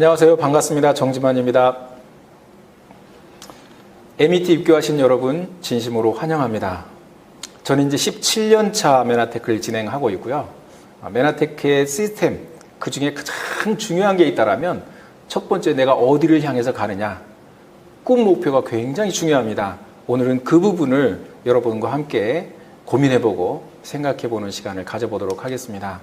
안녕하세요. 반갑습니다. 정지만입니다. MET 입교하신 여러분 진심으로 환영합니다. 저는 이제 17년 차 메나테크를 진행하고 있고요. 메나테크의 시스템, 그 중에 가장 중요한 게 있다면 첫 번째, 내가 어디를 향해서 가느냐. 꿈 목표가 굉장히 중요합니다. 오늘은 그 부분을 여러분과 함께 고민해보고 생각해보는 시간을 가져보도록 하겠습니다.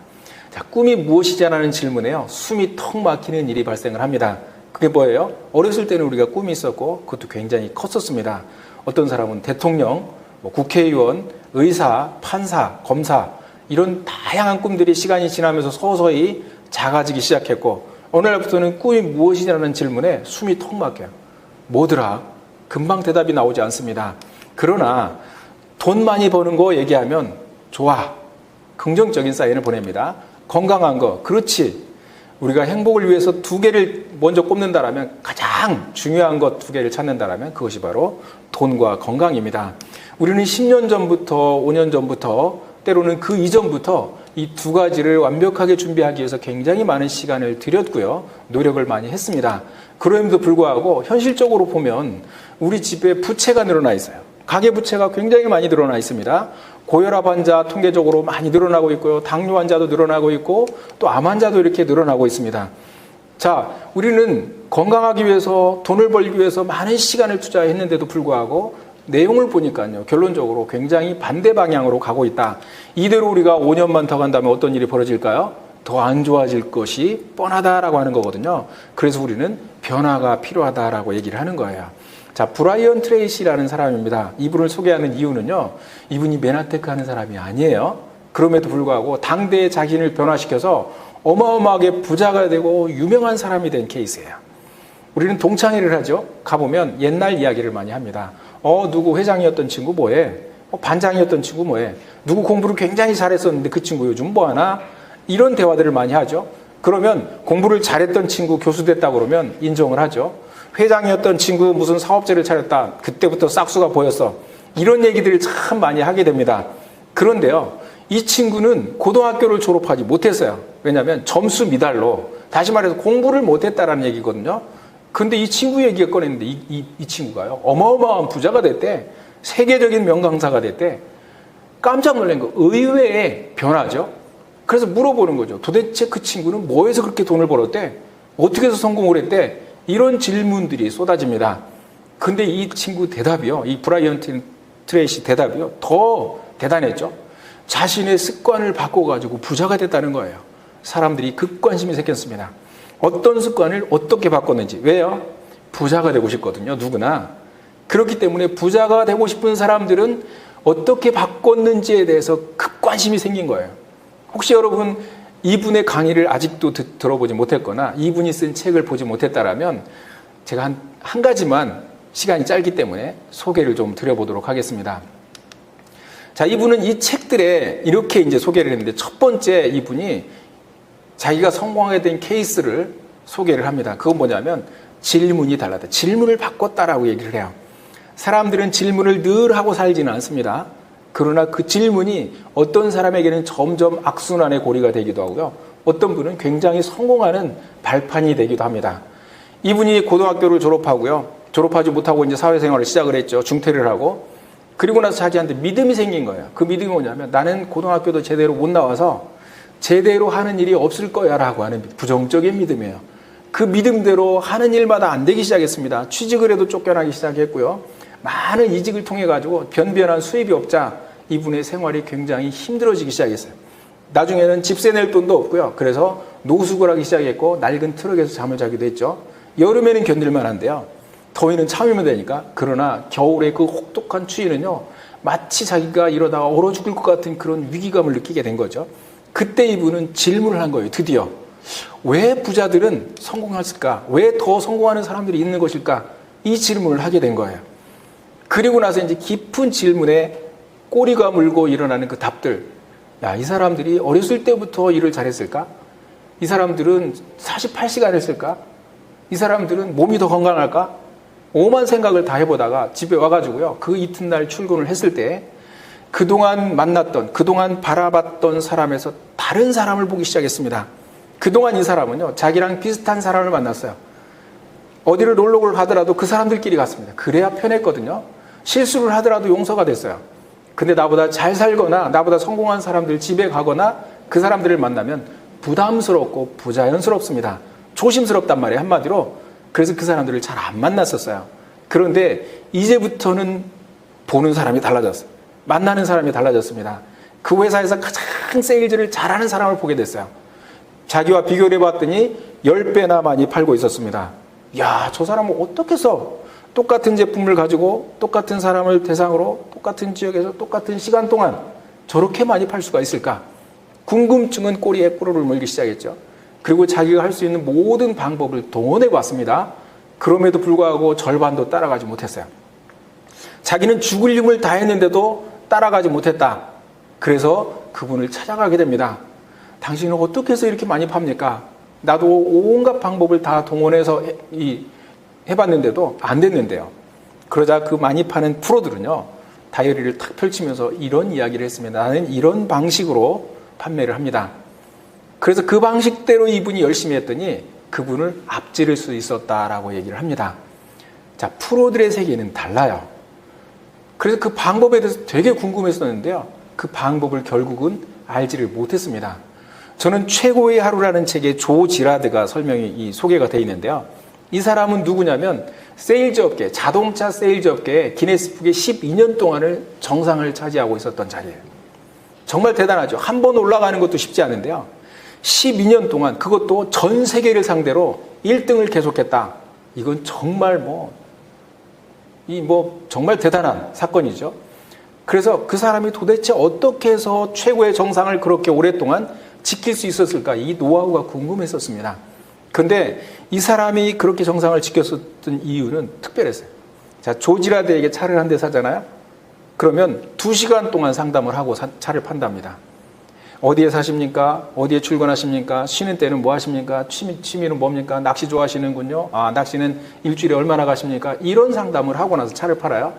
자, 꿈이 무엇이냐는 질문에요. 숨이 턱 막히는 일이 발생을 합니다. 그게 뭐예요? 어렸을 때는 우리가 꿈이 있었고 그것도 굉장히 컸었습니다. 어떤 사람은 대통령, 국회의원, 의사, 판사, 검사 이런 다양한 꿈들이 시간이 지나면서 서서히 작아지기 시작했고 어느 날부터는 꿈이 무엇이냐는 질문에 숨이 턱 막혀요. 뭐더라? 금방 대답이 나오지 않습니다. 그러나 돈 많이 버는 거 얘기하면 좋아. 긍정적인 사인을 보냅니다. 건강한 거, 그렇지. 우리가 행복을 위해서 두 개를 먼저 꼽는다라면 가장 중요한 것 두 개를 찾는다라면 그것이 바로 돈과 건강입니다. 우리는 10년 전부터 5년 전부터 때로는 그 이전부터 이 두 가지를 완벽하게 준비하기 위해서 굉장히 많은 시간을 들였고요. 노력을 많이 했습니다. 그럼에도 불구하고 현실적으로 보면 우리 집에 부채가 늘어나 있어요. 가계부채가 굉장히 많이 늘어나 있습니다. 고혈압 환자 통계적으로 많이 늘어나고 있고요. 당뇨 환자도 늘어나고 있고 또 암 환자도 이렇게 늘어나고 있습니다. 자, 우리는 건강하기 위해서 돈을 벌기 위해서 많은 시간을 투자했는데도 불구하고 내용을 보니까요. 결론적으로 굉장히 반대 방향으로 가고 있다. 이대로 우리가 5년만 더 간다면 어떤 일이 벌어질까요? 더 안 좋아질 것이 뻔하다라고 하는 거거든요. 그래서 우리는 변화가 필요하다라고 얘기를 하는 거예요. 자, 브라이언 트레이시라는 사람입니다. 이분을 소개하는 이유는요. 이분이 메나테크 하는 사람이 아니에요. 그럼에도 불구하고 당대의 자신을 변화시켜서 어마어마하게 부자가 되고 유명한 사람이 된 케이스예요. 우리는 동창회를 하죠. 가보면 옛날 이야기를 많이 합니다. 누구 회장이었던 친구 뭐해? 반장이었던 친구 뭐해? 누구 공부를 굉장히 잘했었는데 그 친구 요즘 뭐하나? 이런 대화들을 많이 하죠. 그러면 공부를 잘했던 친구 교수 됐다 그러면 인정을 하죠. 회장이었던 친구 무슨 사업체를 차렸다. 그때부터 싹수가 보였어. 이런 얘기들을 참 많이 하게 됩니다. 그런데요. 이 친구는 고등학교를 졸업하지 못했어요. 왜냐하면 점수 미달로 다시 말해서 공부를 못했다라는 얘기거든요. 근데 이 친구 얘기가 꺼냈는데 이 친구가요. 어마어마한 부자가 됐대. 세계적인 명강사가 됐대. 깜짝 놀란 거. 의외의 변화죠. 그래서 물어보는 거죠. 도대체 그 친구는 뭐해서 그렇게 돈을 벌었대? 어떻게 해서 성공을 했대? 이런 질문들이 쏟아집니다. 근데 이 친구 대답이요. 이 브라이언 트레이시 대답이요. 더 대단했죠. 자신의 습관을 바꿔가지고 부자가 됐다는 거예요. 사람들이 극관심이 생겼습니다. 어떤 습관을 어떻게 바꿨는지. 왜요? 부자가 되고 싶거든요. 누구나. 그렇기 때문에 부자가 되고 싶은 사람들은 어떻게 바꿨는지에 대해서 극관심이 생긴 거예요. 혹시 여러분 이분의 강의를 아직도 들어보지 못했거나 이분이 쓴 책을 보지 못했다라면 제가 한 가지만 시간이 짧기 때문에 소개를 좀 드려보도록 하겠습니다. 자, 이분은 이 책들에 이렇게 이제 소개를 했는데 첫 번째 이분이 자기가 성공하게 된 케이스를 소개를 합니다. 그건 뭐냐면 질문이 달랐다. 질문을 바꿨다라고 얘기를 해요. 사람들은 질문을 늘 하고 살지는 않습니다. 그러나 그 질문이 어떤 사람에게는 점점 악순환의 고리가 되기도 하고요. 어떤 분은 굉장히 성공하는 발판이 되기도 합니다. 이분이 고등학교를 졸업하고요. 졸업하지 못하고 이제 사회생활을 시작을 했죠. 중퇴를 하고. 그리고 나서 자기한테 믿음이 생긴 거예요. 그 믿음이 뭐냐면 나는 고등학교도 제대로 못 나와서 제대로 하는 일이 없을 거야 라고 하는 부정적인 믿음이에요. 그 믿음대로 하는 일마다 안 되기 시작했습니다. 취직을 해도 쫓겨나기 시작했고요. 많은 이직을 통해 가지고 변변한 수입이 없자 이분의 생활이 굉장히 힘들어지기 시작했어요. 나중에는 집세 낼 돈도 없고요. 그래서 노숙을 하기 시작했고 낡은 트럭에서 잠을 자기도 했죠. 여름에는 견딜만 한데요. 더위는 참으면 되니까. 그러나 겨울에 그 혹독한 추위는요. 마치 자기가 이러다가 얼어 죽을 것 같은 그런 위기감을 느끼게 된 거죠. 그때 이분은 질문을 한 거예요. 드디어. 왜 부자들은 성공했을까? 왜 더 성공하는 사람들이 있는 것일까? 이 질문을 하게 된 거예요. 그리고 나서 이제 깊은 질문에 꼬리가 물고 일어나는 그 답들. 야, 이 사람들이 어렸을 때부터 일을 잘했을까? 이 사람들은 48시간 했을까? 이 사람들은 몸이 더 건강할까? 오만 생각을 다 해보다가 집에 와가지고요. 그 이튿날 출근을 했을 때 그동안 만났던, 그동안 바라봤던 사람에서 다른 사람을 보기 시작했습니다. 그동안 이 사람은요, 자기랑 비슷한 사람을 만났어요. 어디를 놀러 가더라도 그 사람들끼리 갔습니다. 그래야 편했거든요. 실수를 하더라도 용서가 됐어요. 근데 나보다 잘 살거나 나보다 성공한 사람들 집에 가거나 그 사람들을 만나면 부담스럽고 부자연스럽습니다. 조심스럽단 말이에요, 한마디로. 그래서 그 사람들을 잘 안 만났었어요. 그런데 이제부터는 보는 사람이 달라졌어요. 만나는 사람이 달라졌습니다. 그 회사에서 가장 세일즈를 잘하는 사람을 보게 됐어요. 자기와 비교를 해봤더니 10배나 많이 팔고 있었습니다. 야, 저 사람은 어떻게 해서 똑같은 제품을 가지고 똑같은 사람을 대상으로 똑같은 지역에서 똑같은 시간 동안 저렇게 많이 팔 수가 있을까? 궁금증은 꼬리에 꼬리를 물기 시작했죠. 그리고 자기가 할 수 있는 모든 방법을 동원해 봤습니다. 그럼에도 불구하고 절반도 따라가지 못했어요. 자기는 죽을 힘을 다했는데도 따라가지 못했다. 그래서 그분을 찾아가게 됩니다. 당신은 어떻게 해서 이렇게 많이 팝니까? 나도 온갖 방법을 다 동원해서 해봤는데도 안 됐는데요. 그러자 그 많이 파는 프로들은요, 다이어리를 탁 펼치면서 이런 이야기를 했습니다. 나는 이런 방식으로 판매를 합니다. 그래서 그 방식대로 이분이 열심히 했더니 그분을 앞지를 수 있었다라고 얘기를 합니다. 자, 프로들의 세계는 달라요. 그래서 그 방법에 대해서 되게 궁금했었는데요. 그 방법을 결국은 알지를 못했습니다. 저는 최고의 하루라는 책에 조 지라드가 소개가 되어 있는데요. 이 사람은 누구냐면 세일즈 업계, 자동차 세일즈 업계에 기네스북에 12년 동안을 정상을 차지하고 있었던 자리예요. 정말 대단하죠. 한 번 올라가는 것도 쉽지 않은데요. 12년 동안 그것도 전 세계를 상대로 1등을 계속했다. 이건 정말 정말 대단한 사건이죠. 그래서 그 사람이 도대체 어떻게 해서 최고의 정상을 그렇게 오랫동안 지킬 수 있었을까? 이 노하우가 궁금했었습니다. 그런데 이 사람이 그렇게 정상을 지켰었던 이유는 특별했어요. 자, 조지라드에게 차를 한 대 사잖아요. 그러면 2시간 동안 상담을 하고 차를 판답니다. 어디에 사십니까? 어디에 출근하십니까? 쉬는 때는 뭐 하십니까? 취미는 뭡니까? 낚시 좋아하시는군요. 아, 낚시는 일주일에 얼마나 가십니까? 이런 상담을 하고 나서 차를 팔아요.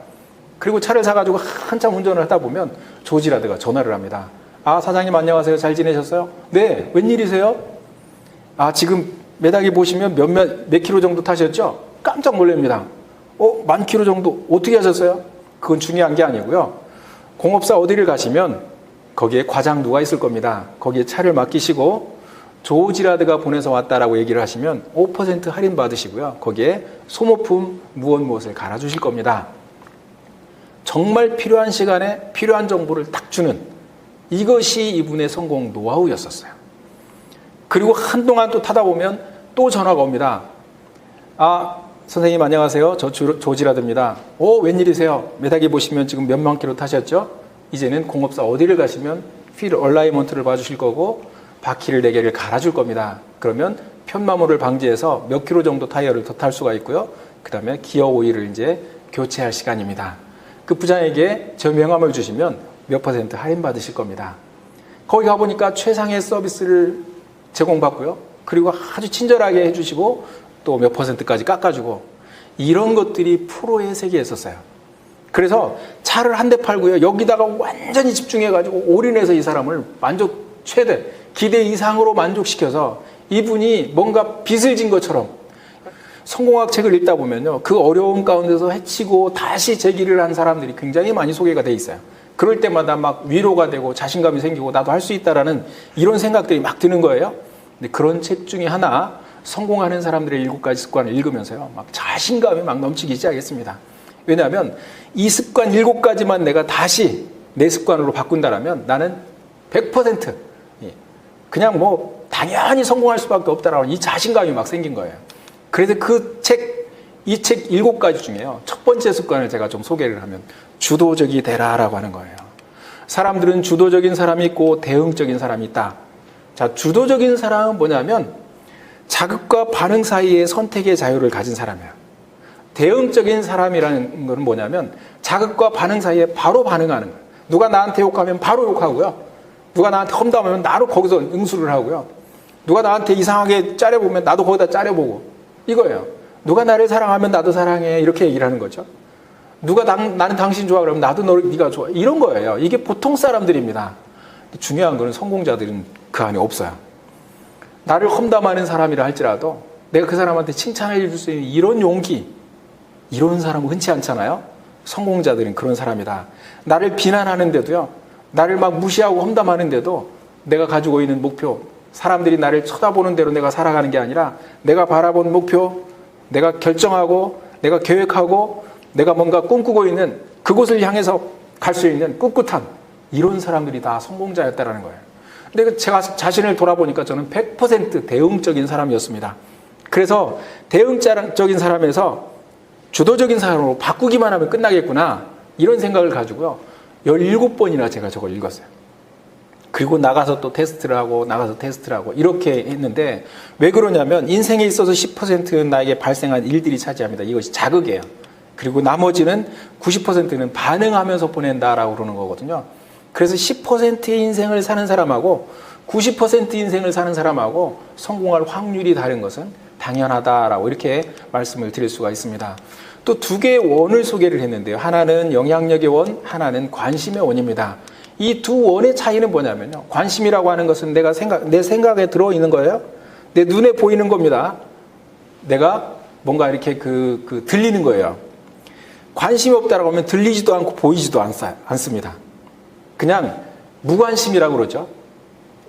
그리고 차를 사가지고 한참 운전을 하다 보면 조지라드가 전화를 합니다. 아, 사장님 안녕하세요. 잘 지내셨어요? 네, 웬일이세요? 아, 지금 매달기 보시면 몇 킬로 정도 타셨죠? 깜짝 놀랍니다. 만 킬로 정도 어떻게 하셨어요? 그건 중요한 게 아니고요. 공업사 어디를 가시면 거기에 과장누가 있을 겁니다. 거기에 차를 맡기시고 조지라드가 보내서 왔다라고 얘기를 하시면 5% 할인 받으시고요. 거기에 소모품 무엇을 갈아주실 겁니다. 정말 필요한 시간에 필요한 정보를 딱 주는 이것이 이분의 성공 노하우였었어요. 그리고 한동안 또 타다 보면 또 전화가 옵니다. 아, 선생님 안녕하세요. 저 조지라드입니다. 웬일이세요? 매달기 보시면 지금 몇만 킬로 타셨죠? 이제는 공업사 어디를 가시면 휠 얼라이먼트를 봐주실 거고 바퀴를 4개를 갈아줄 겁니다. 그러면 편마모를 방지해서 몇 킬로 정도 타이어를 더 탈 수가 있고요. 그 다음에 기어 오일을 이제 교체할 시간입니다. 그 부장에게 저 명함을 주시면 몇 % 할인 받으실 겁니다. 거기 가보니까 최상의 서비스를 제공받고요. 그리고 아주 친절하게 해주시고 또 몇 %까지 깎아주고 이런 것들이 프로의 세계였었어요. 그래서 차를 한 대 팔고요. 여기다가 완전히 집중해가지고 올인해서 이 사람을 최대 기대 이상으로 만족시켜서 이분이 뭔가 빚을 진 것처럼 성공학 책을 읽다 보면요. 그 어려운 가운데서 헤치고 다시 재기를 한 사람들이 굉장히 많이 소개가 돼 있어요. 그럴 때마다 막 위로가 되고 자신감이 생기고 나도 할 수 있다라는 이런 생각들이 막 드는 거예요. 근데 그런 책 중에 하나 성공하는 사람들의 7가지 습관을 읽으면서요. 막 자신감이 막 넘치기 시작했습니다. 왜냐하면 이 습관 7가지만 내가 다시 내 습관으로 바꾼다라면 나는 100% 그냥 당연히 성공할 수밖에 없다라는 이 자신감이 막 생긴 거예요. 그래서 이 책 7가지 중에요. 첫 번째 습관을 제가 좀 소개를 하면 주도적이 되라라고 하는 거예요. 사람들은 주도적인 사람이 있고 대응적인 사람이 있다. 자, 주도적인 사람은 뭐냐면 자극과 반응 사이의 선택의 자유를 가진 사람이에요. 대응적인 사람이라는 건 뭐냐면 자극과 반응 사이에 바로 반응하는 거예요. 누가 나한테 욕하면 바로 욕하고요. 누가 나한테 험담하면 나도 거기서 응수를 하고요. 누가 나한테 이상하게 짜려보면 나도 거기다 짜려보고 이거예요. 누가 나를 사랑하면 나도 사랑해 이렇게 얘기를 하는 거죠. 누가 나는 당신 좋아 그러면 나도 네가 좋아 이런 거예요. 이게 보통 사람들입니다. 중요한 거는 성공자들은 그 안에 없어요. 나를 험담하는 사람이라 할지라도 내가 그 사람한테 칭찬해 줄 수 있는 이런 용기, 이런 사람은 흔치 않잖아요. 성공자들은 그런 사람이다. 나를 비난하는데도요, 나를 막 무시하고 험담하는데도 내가 가지고 있는 목표, 사람들이 나를 쳐다보는 대로 내가 살아가는 게 아니라 내가 바라본 목표, 내가 결정하고 내가 계획하고 내가 뭔가 꿈꾸고 있는 그곳을 향해서 갈 수 있는 꿋꿋한 이런 사람들이 다 성공자였다라는 거예요. 근데 제가 자신을 돌아보니까 저는 100% 대응적인 사람이었습니다. 그래서 대응적인 사람에서 주도적인 사람으로 바꾸기만 하면 끝나겠구나, 이런 생각을 가지고요 17번이나 제가 저걸 읽었어요. 그리고 나가서 또 테스트를 하고 나가서 테스트를 하고 이렇게 했는데, 왜 그러냐면 인생에 있어서 10%는 나에게 발생한 일들이 차지합니다. 이것이 자극이에요. 그리고 나머지는 90%는 반응하면서 보낸다라고 그러는 거거든요. 그래서 10%의 인생을 사는 사람하고 90% 인생을 사는 사람하고 성공할 확률이 다른 것은 당연하다라고 이렇게 말씀을 드릴 수가 있습니다. 또 두 개의 원을 소개를 했는데요. 하나는 영향력의 원, 하나는 관심의 원입니다. 이 두 원의 차이는 뭐냐면요, 관심이라고 하는 것은 내 생각에 들어있는 거예요. 내 눈에 보이는 겁니다. 내가 뭔가 이렇게 들리는 거예요. 관심이 없다라고 하면 들리지도 않고 보이지도 않습니다. 그냥 무관심이라고 그러죠.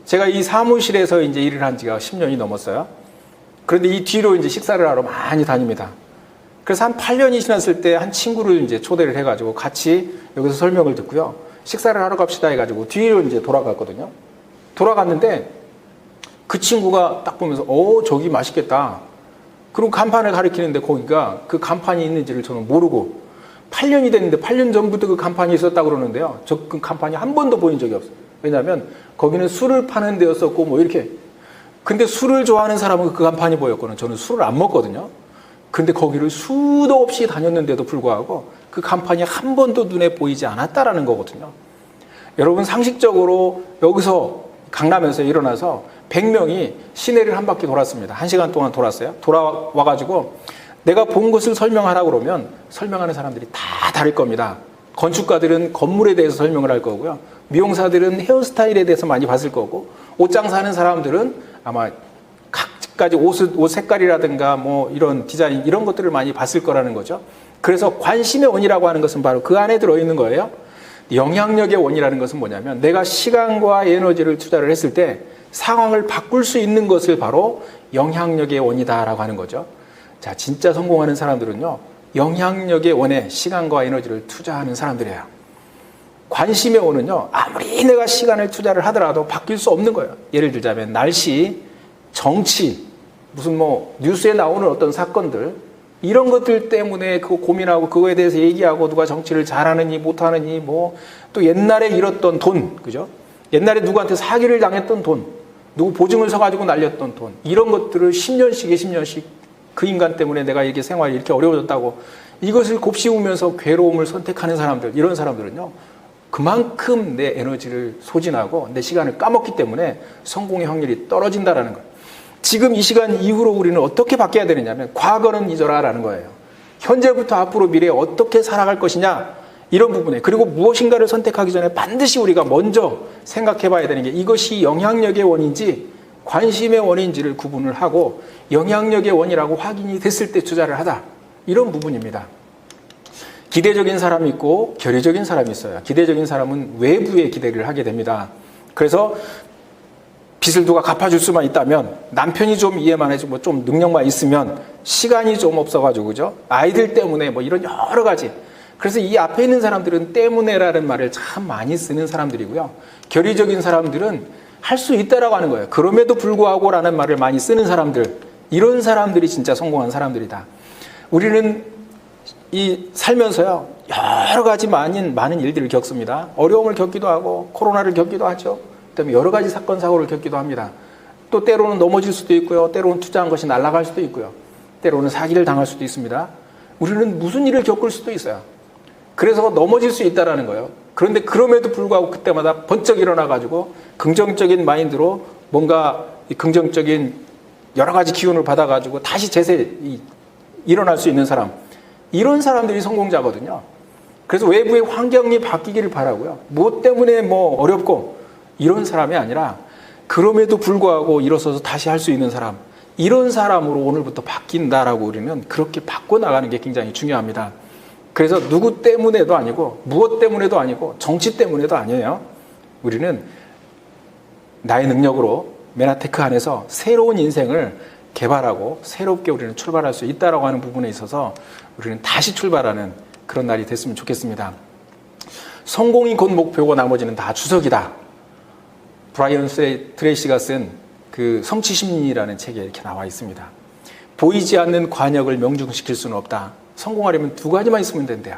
제가 이 사무실에서 이제 일을 한 지가 10년이 넘었어요. 그런데 이 뒤로 이제 식사를 하러 많이 다닙니다. 그래서 한 8년이 지났을 때 한 친구를 이제 초대를 해가지고 같이 여기서 설명을 듣고요, 식사를 하러 갑시다 해가지고 뒤로 이제 돌아갔거든요. 돌아갔는데 그 친구가 딱 보면서 저기 맛있겠다. 그리고 간판을 가리키는데 거기가 그 간판이 있는지를 저는 모르고 8년이 됐는데 8년 전부터 그 간판이 있었다고 그러는데요. 저 그 간판이 한 번도 보인 적이 없어요. 왜냐하면 거기는 술을 파는 데였었고 뭐 이렇게. 근데 술을 좋아하는 사람은 그 간판이 보였거든요. 저는 술을 안 먹거든요. 근데 거기를 수도 없이 다녔는데도 불구하고 그 간판이 한 번도 눈에 보이지 않았다라는 거거든요. 여러분, 상식적으로 여기서 강남에서 일어나서 100명이 시내를 한 바퀴 돌았습니다. 1시간 동안 돌았어요. 돌아와가지고 내가 본 것을 설명하라고 그러면 설명하는 사람들이 다 다를 겁니다. 건축가들은 건물에 대해서 설명을 할 거고요, 미용사들은 헤어스타일에 대해서 많이 봤을 거고, 옷장 사는 사람들은 아마 각가지 옷 색깔이라든가 뭐 이런 디자인 이런 것들을 많이 봤을 거라는 거죠. 그래서 관심의 원이라고 하는 것은 바로 그 안에 들어있는 거예요. 영향력의 원이라는 것은 뭐냐면 내가 시간과 에너지를 투자를 했을 때 상황을 바꿀 수 있는 것을 바로 영향력의 원이다라고 하는 거죠. 자, 진짜 성공하는 사람들은요, 영향력의 원에 시간과 에너지를 투자하는 사람들이에요. 관심의 원은요, 아무리 내가 시간을 투자를 하더라도 바뀔 수 없는 거예요. 예를 들자면 날씨, 정치, 무슨 뭐 뉴스에 나오는 어떤 사건들, 이런 것들 때문에 그거 고민하고 그거에 대해서 얘기하고 누가 정치를 잘하느니 못하느니, 뭐 또 옛날에 잃었던 돈, 그죠? 옛날에 누구한테 사기를 당했던 돈, 누구 보증을 서가지고 날렸던 돈, 이런 것들을 10년씩 20년씩 그 인간 때문에 내가 이렇게 생활이 이렇게 어려워졌다고 이것을 곱씹으면서 괴로움을 선택하는 사람들, 이런 사람들은요, 그만큼 내 에너지를 소진하고 내 시간을 까먹기 때문에 성공의 확률이 떨어진다라는 거예요. 지금 이 시간 이후로 우리는 어떻게 바뀌어야 되느냐면 과거는 잊어라라는 거예요. 현재부터 앞으로 미래에 어떻게 살아갈 것이냐, 이런 부분에, 그리고 무엇인가를 선택하기 전에 반드시 우리가 먼저 생각해 봐야 되는 게 이것이 영향력의 원인지 관심의 원인지를 구분을 하고 영향력의 원이라고 확인이 됐을 때 투자를 하자, 이런 부분입니다. 기대적인 사람이 있고 결의적인 사람이 있어요. 기대적인 사람은 외부에 기대를 하게 됩니다. 그래서 빚을 누가 갚아줄 수만 있다면, 남편이 좀 이해만 해주고 좀 능력만 있으면, 시간이 좀 없어가지고, 그죠? 아이들 때문에 뭐 이런 여러 가지. 그래서 이 앞에 있는 사람들은 때문에라는 말을 참 많이 쓰는 사람들이고요. 결의적인 사람들은 할 수 있다라고 하는 거예요. 그럼에도 불구하고라는 말을 많이 쓰는 사람들, 이런 사람들이 진짜 성공한 사람들이다. 우리는 이 살면서요, 여러 가지 많은 일들을 겪습니다. 어려움을 겪기도 하고 코로나를 겪기도 하죠. 그다음에 여러 가지 사건 사고를 겪기도 합니다. 또 때로는 넘어질 수도 있고요, 때로는 투자한 것이 날아갈 수도 있고요, 때로는 사기를 당할 수도 있습니다. 우리는 무슨 일을 겪을 수도 있어요. 그래서 넘어질 수 있다라는 거예요. 그런데 그럼에도 불구하고 그때마다 번쩍 일어나가지고 긍정적인 마인드로 뭔가 긍정적인 여러 가지 기운을 받아가지고 다시 일어날 수 있는 사람, 이런 사람들이 성공자거든요. 그래서 외부의 환경이 바뀌기를 바라고요. 무엇 때문에 뭐 어렵고 이런 사람이 아니라 그럼에도 불구하고 일어서서 다시 할 수 있는 사람, 이런 사람으로 오늘부터 바뀐다라고 우리는 그렇게 바꿔나가는 게 굉장히 중요합니다. 그래서 누구 때문에도 아니고 무엇 때문에도 아니고 정치 때문에도 아니에요. 우리는 나의 능력으로 메나테크 안에서 새로운 인생을 개발하고 새롭게 우리는 출발할 수 있다라고 하는 부분에 있어서 우리는 다시 출발하는 그런 날이 됐으면 좋겠습니다. 성공이 곧 목표고 나머지는 다 주석이다. 브라이언 트레이시가 쓴 그 성취심리라는 책에 이렇게 나와 있습니다. 보이지 않는 관역을 명중시킬 수는 없다. 성공하려면 두 가지만 있으면 된대요.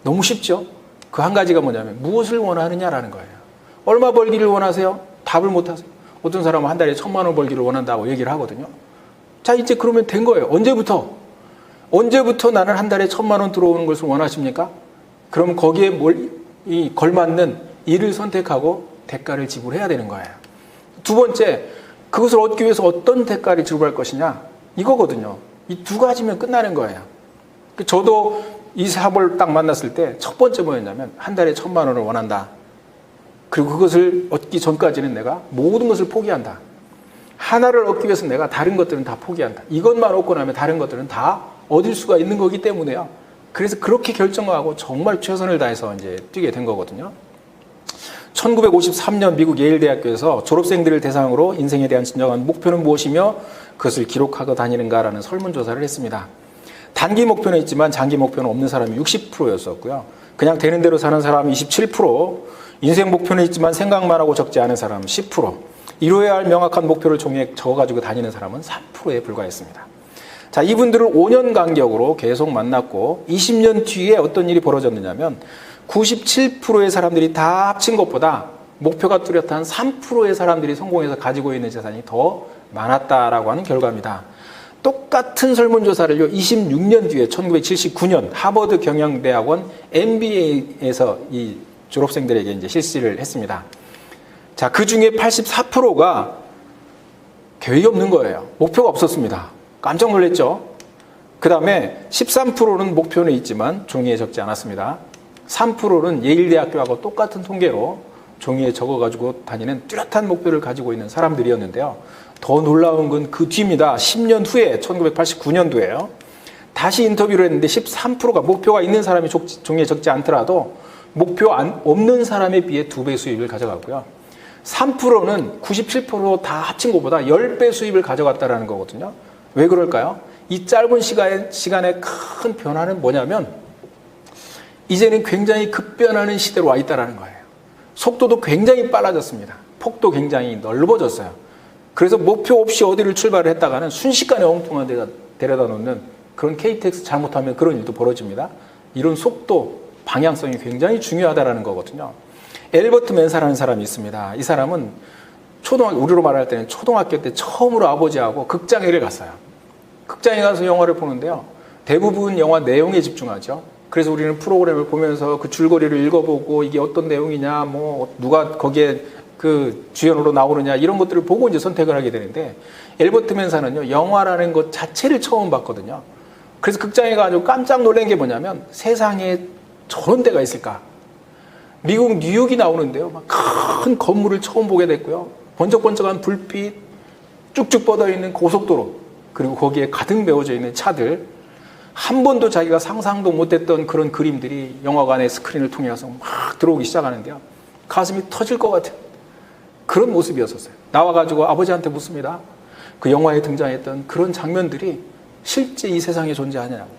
너무 쉽죠? 그 한 가지가 뭐냐면 무엇을 원하느냐라는 거예요. 얼마 벌기를 원하세요? 답을 못 하세요. 어떤 사람은 한 달에 1,000만 원 벌기를 원한다고 얘기를 하거든요. 자, 이제 그러면 된 거예요. 언제부터? 언제부터 나는 한 달에 1,000만 원 들어오는 것을 원하십니까? 그럼 거기에 걸맞는 일을 선택하고 대가를 지불해야 되는 거예요. 두 번째, 그것을 얻기 위해서 어떤 대가를 지불할 것이냐? 이거거든요. 이 두 가지면 끝나는 거예요. 저도 이 사업을 딱 만났을 때 첫 번째 뭐였냐면 한 달에 1,000만 원을 원한다. 그리고 그것을 얻기 전까지는 내가 모든 것을 포기한다. 하나를 얻기 위해서 내가 다른 것들은 다 포기한다. 이것만 얻고 나면 다른 것들은 다 얻을 수가 있는 거기 때문에요. 그래서 그렇게 결정하고 정말 최선을 다해서 이제 뛰게 된 거거든요. 1953년 미국 예일대학교에서 졸업생들을 대상으로 인생에 대한 진정한 목표는 무엇이며 그것을 기록하고 다니는가라는 설문조사를 했습니다. 단기 목표는 있지만 장기 목표는 없는 사람이 60%였었고요. 그냥 되는 대로 사는 사람이 27%, 인생 목표는 있지만 생각만 하고 적지 않은 사람은 10%, 이루어야 할 명확한 목표를 종이에 적어가지고 다니는 사람은 3%에 불과했습니다. 자, 이분들을 5년 간격으로 계속 만났고 20년 뒤에 어떤 일이 벌어졌느냐면 97%의 사람들이 다 합친 것보다 목표가 뚜렷한 3%의 사람들이 성공해서 가지고 있는 재산이 더 많았다라고 하는 결과입니다. 똑같은 설문조사를요, 26년 뒤에 1979년 하버드 경영대학원 MBA에서 이 졸업생들에게 이제 실시를 했습니다. 자, 그 중에 84%가 계획이 없는 거예요. 목표가 없었습니다. 깜짝 놀랐죠? 그 다음에 13%는 목표는 있지만 종이에 적지 않았습니다. 3%는 예일대학교하고 똑같은 통계로 종이에 적어가지고 다니는 뚜렷한 목표를 가지고 있는 사람들이었는데요. 더 놀라운 건 그 뒤입니다. 10년 후에 1989년도에요. 다시 인터뷰를 했는데 13%가 목표가 있는 사람이 종이에 적지 않더라도 목표 없는 사람에 비해 2배 수입을 가져갔고요. 3%는 97%다 합친 것보다 10배 수입을 가져갔다는 거거든요. 왜 그럴까요? 이 짧은 시간에 큰 변화는 뭐냐면 이제는 굉장히 급변하는 시대로 와 있다는 거예요. 속도도 굉장히 빨라졌습니다. 폭도 굉장히 넓어졌어요. 그래서 목표 없이 어디를 출발을 했다가는 순식간에 엉뚱한 데가 데려다 놓는 그런 KTX 잘못하면 그런 일도 벌어집니다. 이런 속도, 방향성이 굉장히 중요하다는 거거든요. 엘버트 맨사라는 사람이 있습니다. 이 사람은 우리로 말할 때는 초등학교 때 처음으로 아버지하고 극장에를 갔어요. 극장에 가서 영화를 보는데요. 대부분 영화 내용에 집중하죠. 그래서 우리는 프로그램을 보면서 그 줄거리를 읽어보고 이게 어떤 내용이냐, 뭐 누가 거기에 그 주연으로 나오느냐 이런 것들을 보고 이제 선택을 하게 되는데 엘버트 맨사는요, 영화라는 것 자체를 처음 봤거든요. 그래서 극장에 가지고 깜짝 놀란 게 뭐냐면 세상에 저런 데가 있을까? 미국 뉴욕이 나오는데요. 막 큰 건물을 처음 보게 됐고요. 번쩍번쩍한 불빛, 쭉쭉 뻗어 있는 고속도로, 그리고 거기에 가득 메워져 있는 차들, 한 번도 자기가 상상도 못했던 그런 그림들이 영화관의 스크린을 통해서 막 들어오기 시작하는데요. 가슴이 터질 것 같은 그런 모습이었었어요. 나와가지고 아버지한테 묻습니다. 그 영화에 등장했던 그런 장면들이 실제 이 세상에 존재하냐고.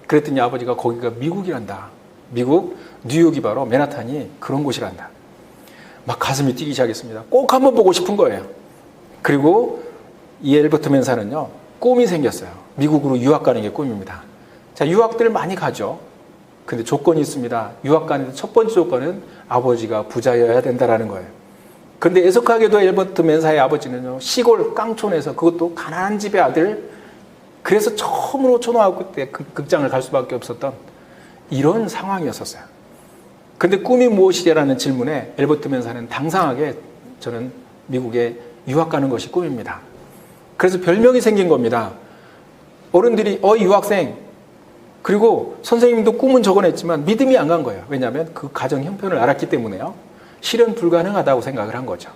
그랬더니 아버지가 거기가 미국이란다. 미국 뉴욕이 바로 맨하탄이 그런 곳이란다. 막 가슴이 뛰기 시작했습니다. 꼭 한번 보고 싶은 거예요. 그리고 이 엘버트 맨사는요, 꿈이 생겼어요. 미국으로 유학 가는 게 꿈입니다. 자, 유학들 많이 가죠. 근데 조건이 있습니다. 유학 가는 첫 번째 조건은 아버지가 부자여야 된다라는 거예요. 근데 애석하게도 엘버트 맨사의 아버지는요, 시골 깡촌에서, 그것도 가난한 집의 아들, 그래서 처음으로 초등학교 때 극장을 갈 수밖에 없었던 이런 상황이었었어요. 근데 꿈이 무엇이냐라는 질문에 엘버트 맨사는 당당하게 저는 미국에 유학 가는 것이 꿈입니다. 그래서 별명이 생긴 겁니다. 어른들이 유학생, 그리고 선생님도 꿈은 적어냈지만 믿음이 안 간 거예요. 왜냐하면 그 가정 형편을 알았기 때문에요. 실현 불가능하다고 생각을 한 거죠.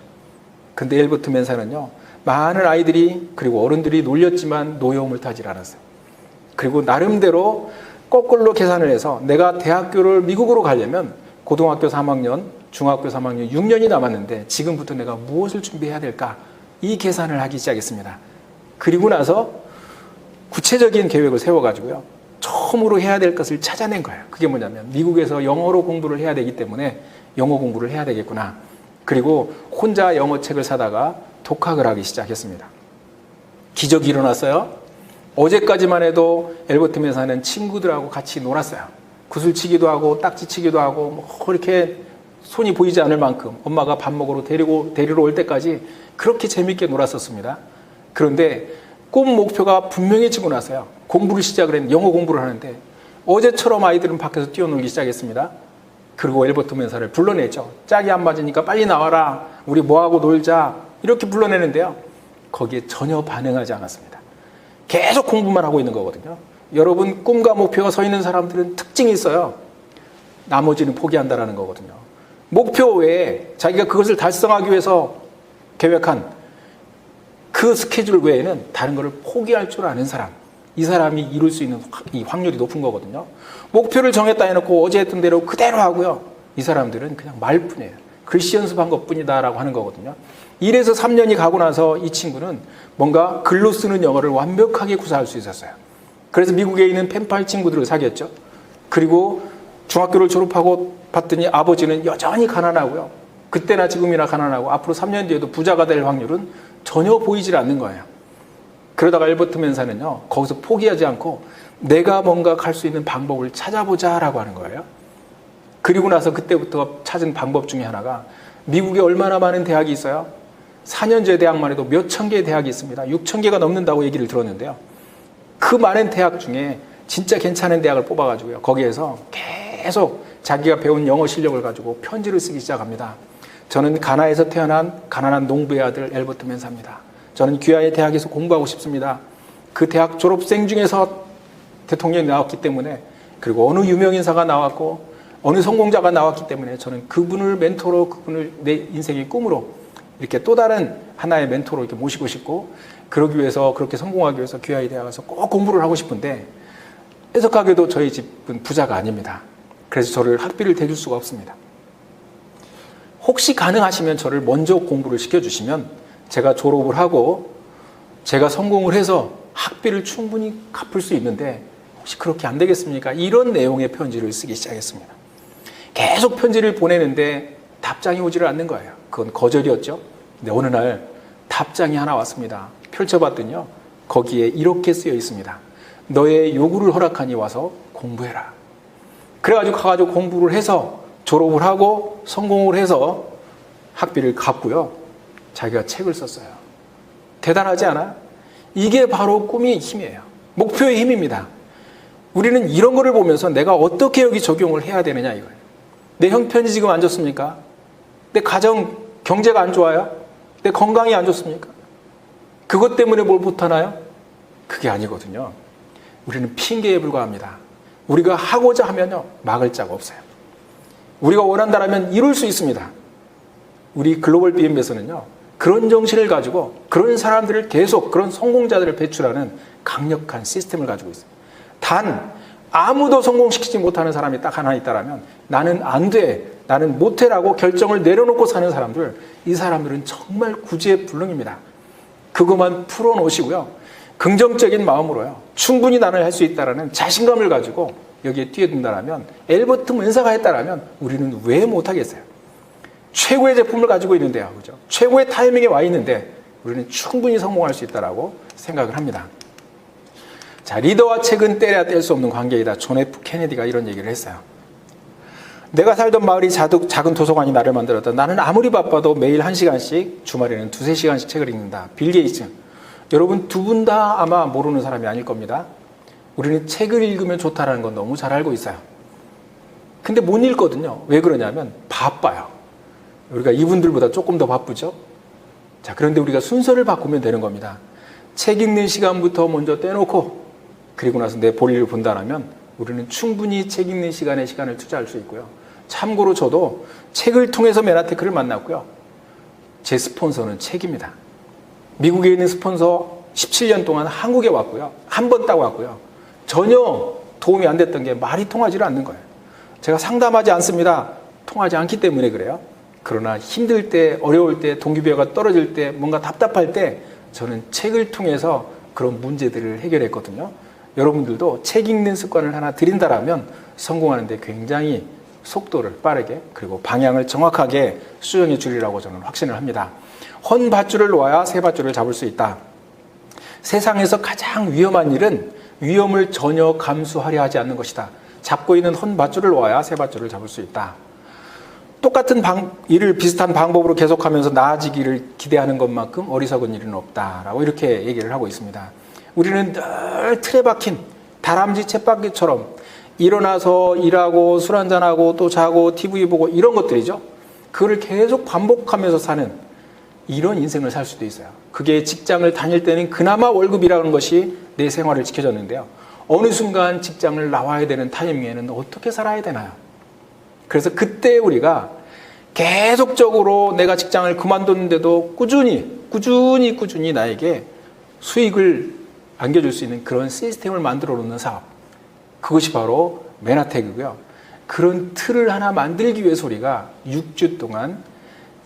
근데 엘버트 멘사는요, 많은 아이들이 그리고 어른들이 놀렸지만 노여움을 타질 않았어요. 그리고 나름대로 거꾸로 계산을 해서 내가 대학교를 미국으로 가려면 고등학교 3학년, 중학교 3학년 6년이 남았는데 지금부터 내가 무엇을 준비해야 될까? 이 계산을 하기 시작했습니다. 그리고 나서 구체적인 계획을 세워가지고요, 처음으로 해야 될 것을 찾아낸 거예요. 그게 뭐냐면 미국에서 영어로 공부를 해야 되기 때문에 영어 공부를 해야 되겠구나. 그리고 혼자 영어 책을 사다가 독학을 하기 시작했습니다. 기적이 일어났어요. 어제까지만 해도 엘버트 멘사는 친구들하고 같이 놀았어요. 구슬치기도 하고 딱지치기도 하고 뭐 이렇게 손이 보이지 않을 만큼 엄마가 밥 먹으러 데리러 올 때까지 그렇게 재밌게 놀았었습니다. 그런데 꿈 목표가 분명해지고 나서요, 공부를 시작을 했는데, 영어 공부를 하는데 어제처럼 아이들은 밖에서 뛰어놀기 시작했습니다. 그리고 엘버트 멘사를 불러내죠. 짝이 안 맞으니까 빨리 나와라, 우리 뭐하고 놀자, 이렇게 불러내는데요, 거기에 전혀 반응하지 않았습니다. 계속 공부만 하고 있는 거거든요. 여러분, 꿈과 목표가 서 있는 사람들은 특징이 있어요. 나머지는 포기한다라는 거거든요. 목표 외에 자기가 그것을 달성하기 위해서 계획한 그 스케줄 외에는 다른 것을 포기할 줄 아는 사람, 이 사람이 이룰 수 있는 이 확률이 높은 거거든요. 목표를 정했다 해놓고 어제 했던 대로 그대로 하고요, 이 사람들은 그냥 말뿐이에요. 글씨 연습한 것뿐이다 라고 하는 거거든요. 이래서 3년이 가고 나서 이 친구는 뭔가 글로 쓰는 영어를 완벽하게 구사할 수 있었어요. 그래서 미국에 있는 펜팔 친구들을 사귀었죠. 그리고 중학교를 졸업하고 봤더니 아버지는 여전히 가난하고요, 그때나 지금이나 가난하고 앞으로 3년 뒤에도 부자가 될 확률은 전혀 보이질 않는 거예요. 그러다가 엘버트 멘사는요, 거기서 포기하지 않고 내가 뭔가 갈 수 있는 방법을 찾아보자 라고 하는 거예요. 그리고 나서 그때부터 찾은 방법 중에 하나가, 미국에 얼마나 많은 대학이 있어요? 4년제 대학만 해도 몇 천 개의 대학이 있습니다. 6천 개가 넘는다고 얘기를 들었는데요, 그 많은 대학 중에 진짜 괜찮은 대학을 뽑아가지고요, 거기에서 계속 자기가 배운 영어 실력을 가지고 편지를 쓰기 시작합니다. 저는 가나에서 태어난 가난한 농부의 아들 엘버트 멘사입니다. 저는 귀하의 대학에서 공부하고 싶습니다. 그 대학 졸업생 중에서 대통령이 나왔기 때문에, 그리고 어느 유명인사가 나왔고 어느 성공자가 나왔기 때문에 저는 그분을 멘토로, 그분을 내 인생의 꿈으로 이렇게 또 다른 하나의 멘토로 이렇게 모시고 싶고, 그러기 위해서, 그렇게 성공하기 위해서 귀하의 대학에서 꼭 공부를 하고 싶은데, 해석하게도 저희 집은 부자가 아닙니다. 그래서 저를 학비를 대줄 수가 없습니다. 혹시 가능하시면 저를 먼저 공부를 시켜주시면 제가 졸업을 하고 제가 성공을 해서 학비를 충분히 갚을 수 있는데, 혹시 그렇게 안 되겠습니까? 이런 내용의 편지를 쓰기 시작했습니다. 계속 편지를 보내는데 답장이 오지를 않는 거예요. 그건 거절이었죠. 근데 어느 날 답장이 하나 왔습니다. 펼쳐봤더니요, 거기에 이렇게 쓰여 있습니다. 너의 요구를 허락하니 와서 공부해라. 그래가지고 가가지고 공부를 해서 졸업을 하고 성공을 해서 학비를 갚고요, 자기가 책을 썼어요. 대단하지 않아요? 이게 바로 꿈의 힘이에요. 목표의 힘입니다. 우리는 이런 거를 보면서 내가 어떻게 여기 적용을 해야 되느냐 이거예요. 내 형편이 지금 안 좋습니까? 내 가정 경제가 안 좋아요? 내 건강이 안 좋습니까? 그것 때문에 뭘 못하나요? 그게 아니거든요. 우리는 핑계에 불과합니다. 우리가 하고자 하면요, 막을 자가 없어요. 우리가 원한다면 이룰 수 있습니다. 우리 글로벌 BM에서는요, 그런 정신을 가지고 그런 사람들을 계속, 그런 성공자들을 배출하는 강력한 시스템을 가지고 있어요. 단 아무도 성공시키지 못하는 사람이 딱 하나 있다면, 나는 안 돼, 나는 못해라고 결정을 내려놓고 사는 사람들, 이 사람들은 정말 구제불능입니다. 그것만 풀어놓으시고요, 긍정적인 마음으로요, 충분히 나는 할 수 있다라는 자신감을 가지고 여기에 뛰어든다면, 엘버트 멘사가 했다라면 우리는 왜 못하겠어요? 최고의 제품을 가지고 있는데요, 그죠? 최고의 타이밍에 와 있는데 우리는 충분히 성공할 수 있다라고 생각을 합니다. 자, 리더와 책은 떼야 뗄 수 없는 관계이다. 존 F 케네디가 이런 얘기를 했어요. 내가 살던 마을이 작은 도서관이 나를 만들었다. 나는 아무리 바빠도 매일 1시간씩, 주말에는 2-3시간씩 책을 읽는다. 빌 게이츠. 여러분 두 분 다 아마 모르는 사람이 아닐 겁니다. 우리는 책을 읽으면 좋다라는 건 너무 잘 알고 있어요. 근데 못 읽거든요. 왜 그러냐면 바빠요. 우리가 이분들보다 조금 더 바쁘죠. 자, 그런데 우리가 순서를 바꾸면 되는 겁니다. 책 읽는 시간부터 먼저 떼놓고, 그리고 나서 내 볼일을 본다면 우리는 충분히 책 읽는 시간을 투자할 수 있고요. 참고로 저도 책을 통해서 맨하테크를 만났고요, 제 스폰서는 책입니다. 미국에 있는 스폰서 17년 동안 한국에 왔고요. 한 번 따고 왔고요. 전혀 도움이 안 됐던 게 말이 통하지 않는 거예요. 제가 상담하지 않습니다. 통하지 않기 때문에 그래요. 그러나 힘들 때, 어려울 때, 동기부여가 떨어질 때, 뭔가 답답할 때 저는 책을 통해서 그런 문제들을 해결했거든요. 여러분들도 책 읽는 습관을 하나 들인다라면 성공하는 데 굉장히 속도를 빠르게 그리고 방향을 정확하게 수정해 주리라고 저는 확신을 합니다. 헌 밧줄을 놓아야 새 밧줄을 잡을 수 있다. 세상에서 가장 위험한 일은 위험을 전혀 감수하려 하지 않는 것이다. 잡고 있는 헌 밧줄을 놓아야 새 밧줄을 잡을 수 있다. 똑같은 일을 비슷한 방법으로 계속하면서 나아지기를 기대하는 것만큼 어리석은 일은 없다라고 이렇게 얘기를 하고 있습니다. 우리는 늘 틀에 박힌 다람쥐 쳇바퀴처럼 일어나서 일하고 술 한잔하고 또 자고 TV 보고 이런 것들이죠. 그걸 계속 반복하면서 사는 이런 인생을 살 수도 있어요. 그게 직장을 다닐 때는 그나마 월급이라는 것이 내 생활을 지켜줬는데요. 어느 순간 직장을 나와야 되는 타이밍에는 어떻게 살아야 되나요? 그래서 그때 우리가 계속적으로 내가 직장을 그만뒀는데도 꾸준히 나에게 수익을 안겨줄 수 있는 그런 시스템을 만들어 놓는 사업. 그것이 바로 메나텍이고요. 그런 틀을 하나 만들기 위해서 우리가 6주 동안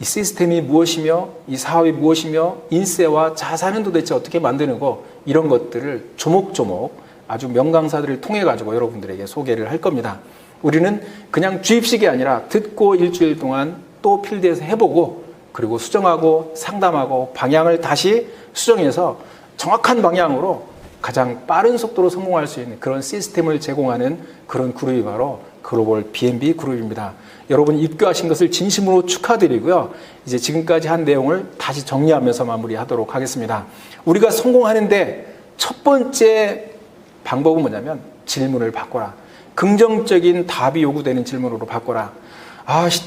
이 시스템이 무엇이며 이 사업이 무엇이며 인세와 자산은 도대체 어떻게 만드는고 이런 것들을 조목조목 아주 명강사들을 통해 가지고 여러분들에게 소개를 할 겁니다. 우리는 그냥 주입식이 아니라 듣고 일주일 동안 또 필드에서 해보고 그리고 수정하고 상담하고 방향을 다시 수정해서 정확한 방향으로 가장 빠른 속도로 성공할 수 있는 그런 시스템을 제공하는 그런 그룹이 바로 글로벌 B&B 그룹입니다. 여러분 입교하신 것을 진심으로 축하드리고요. 이제 지금까지 한 내용을 다시 정리하면서 마무리하도록 하겠습니다. 우리가 성공하는데 첫 번째 방법은 뭐냐면 질문을 바꿔라. 긍정적인 답이 요구되는 질문으로 바꿔라.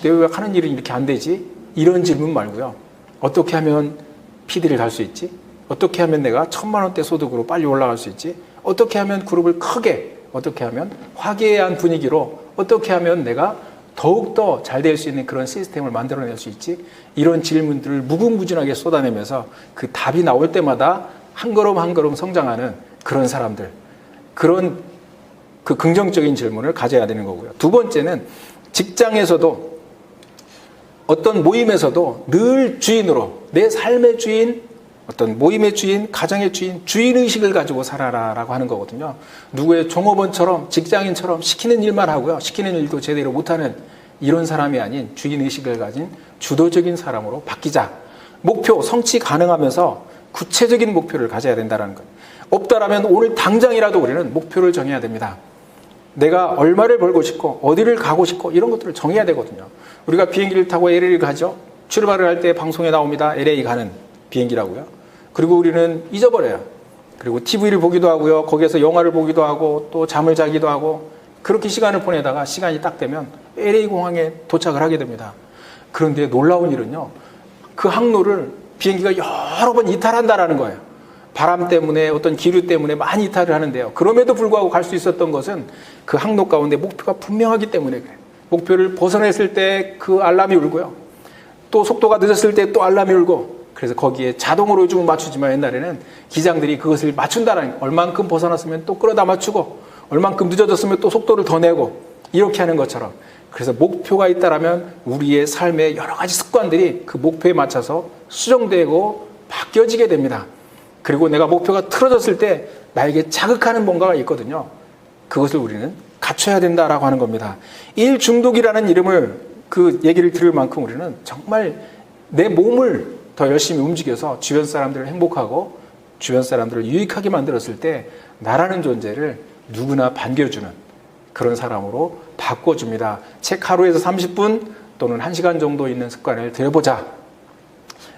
내가 왜 하는 일은 이렇게 안 되지? 이런 질문 말고요. 어떻게 하면 PD를 갈 수 있지? 어떻게 하면 내가 1,000만 원대 소득으로 빨리 올라갈 수 있지? 어떻게 하면 그룹을 크게, 어떻게 하면 화기애애한 분위기로, 어떻게 하면 내가 더욱더 잘 될 수 있는 그런 시스템을 만들어낼 수 있지? 이런 질문들을 무궁무진하게 쏟아내면서 그 답이 나올 때마다 한 걸음 한 걸음 성장하는 그런 사람들, 그런 그 긍정적인 질문을 가져야 되는 거고요. 두 번째는 직장에서도 어떤 모임에서도 늘 주인으로 내 삶의 주인, 어떤 모임의 주인, 가정의 주인, 주인의식을 가지고 살아라라고 하는 거거든요. 누구의 종업원처럼 직장인처럼 시키는 일만 하고요. 시키는 일도 제대로 못하는 이런 사람이 아닌 주인의식을 가진 주도적인 사람으로 바뀌자. 목표, 성취 가능하면서 구체적인 목표를 가져야 된다는 것. 없다라면 오늘 당장이라도 우리는 목표를 정해야 됩니다. 내가 얼마를 벌고 싶고 어디를 가고 싶고 이런 것들을 정해야 되거든요. 우리가 비행기를 타고 LA를 가죠. 출발을 할 때 방송에 나옵니다. LA 가는 비행기라고요. 그리고 우리는 잊어버려요. 그리고 TV를 보기도 하고요. 거기에서 영화를 보기도 하고 또 잠을 자기도 하고 그렇게 시간을 보내다가 시간이 딱 되면 LA 공항에 도착을 하게 됩니다. 그런데 놀라운 일은요. 그 항로를 비행기가 여러 번 이탈한다라는 거예요. 바람 때문에 어떤 기류 때문에 많이 이탈을 하는데요. 그럼에도 불구하고 갈 수 있었던 것은 그 항로 가운데 목표가 분명하기 때문에 그래요. 목표를 벗어냈을 때 그 알람이 울고요. 또 속도가 늦었을 때 또 알람이 울고 그래서 거기에 자동으로 요즘은 맞추지만 옛날에는 기장들이 그것을 맞춘다라는 거예요. 얼만큼 벗어났으면 또 끌어다 맞추고 얼만큼 늦어졌으면 또 속도를 더 내고 이렇게 하는 것처럼 그래서 목표가 있다라면 우리의 삶의 여러 가지 습관들이 그 목표에 맞춰서 수정되고 바뀌어지게 됩니다. 그리고 내가 목표가 틀어졌을 때 나에게 자극하는 뭔가가 있거든요. 그것을 우리는 갖춰야 된다라고 하는 겁니다. 일 중독이라는 이름을 그 얘기를 들을 만큼 우리는 정말 내 몸을 더 열심히 움직여서 주변 사람들을 행복하고 주변 사람들을 유익하게 만들었을 때 나라는 존재를 누구나 반겨주는 그런 사람으로 바꿔줍니다. 책 하루에서 30분 또는 1시간 정도 있는 습관을 들여보자.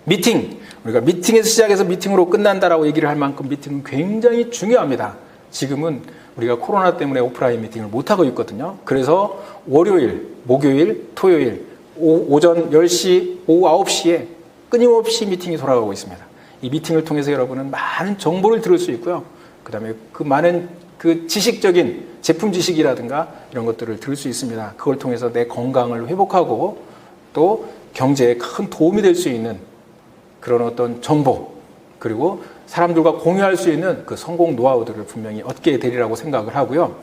미팅, 우리가 미팅에서 시작해서 미팅으로 끝난다라고 얘기를 할 만큼 미팅은 굉장히 중요합니다. 지금은 우리가 코로나 때문에 오프라인 미팅을 못하고 있거든요. 그래서 월요일, 목요일, 토요일 오전 10시, 오후 9시에 끊임없이 미팅이 돌아가고 있습니다. 이 미팅을 통해서 여러분은 많은 정보를 들을 수 있고요. 그 다음에 그 많은 그 지식적인 제품 지식이라든가 이런 것들을 들을 수 있습니다. 그걸 통해서 내 건강을 회복하고 또 경제에 큰 도움이 될 수 있는 그런 어떤 정보, 그리고 사람들과 공유할 수 있는 그 성공 노하우들을 분명히 얻게 되리라고 생각을 하고요.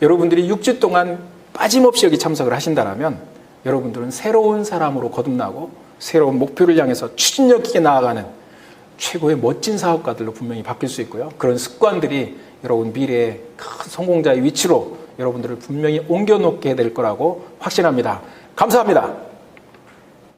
여러분들이 6주 동안 빠짐없이 여기 참석을 하신다면 여러분들은 새로운 사람으로 거듭나고 새로운 목표를 향해서 추진력 있게 나아가는 최고의 멋진 사업가들로 분명히 바뀔 수 있고요. 그런 습관들이 여러분 미래의 큰 성공자의 위치로 여러분들을 분명히 옮겨놓게 될 거라고 확신합니다. 감사합니다.